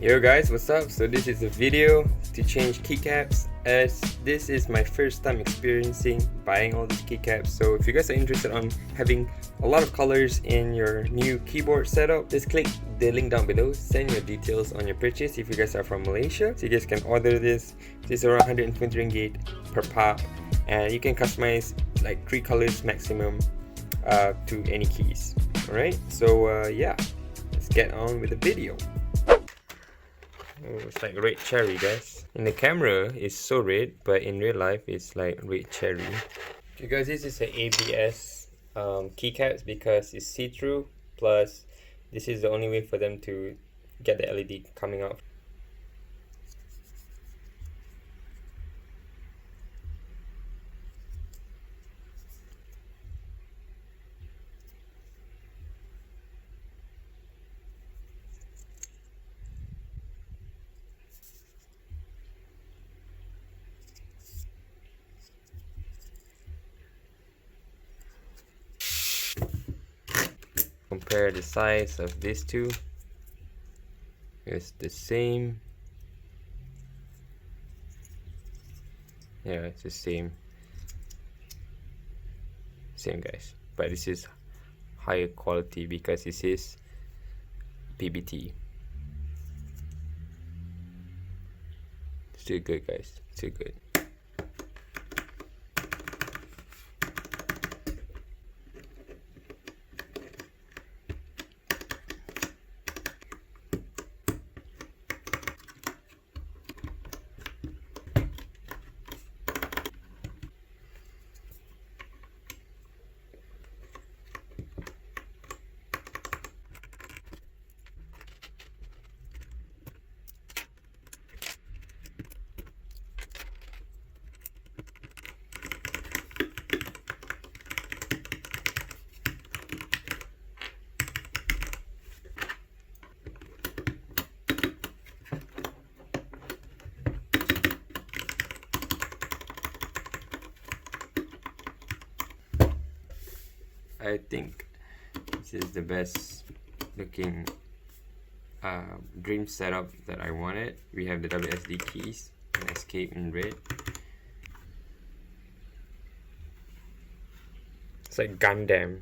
Yo guys, what's up? So this is a video to change keycaps, as this is my first time experiencing buying all these keycaps. So if you guys are interested on having a lot of colors in your new keyboard setup, just click the link down below, send your details on your purchase if you guys are from Malaysia, so you guys can order this. This is around 120 ringgit per pop, and you can customize like 3 colors maximum to any keys. Alright, so yeah, let's get on with the video. Oh, it's like red cherry, guys. In the camera, it's so red, but in real life, it's like red cherry. Okay, guys, this is an ABS keycaps because it's see-through. Plus, this is the only way for them to get the LED coming out. Compare the size of these two. It's the same. Yeah, it's the same guys, but this is higher quality because this is PBT. Still good, guys, still good. I think this is the best looking dream setup that I wanted. We have the WSD keys and escape in red. It's like Gundam.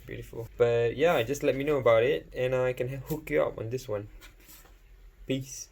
Beautiful. But yeah, just let me know about it and I can hook you up on this one. Peace.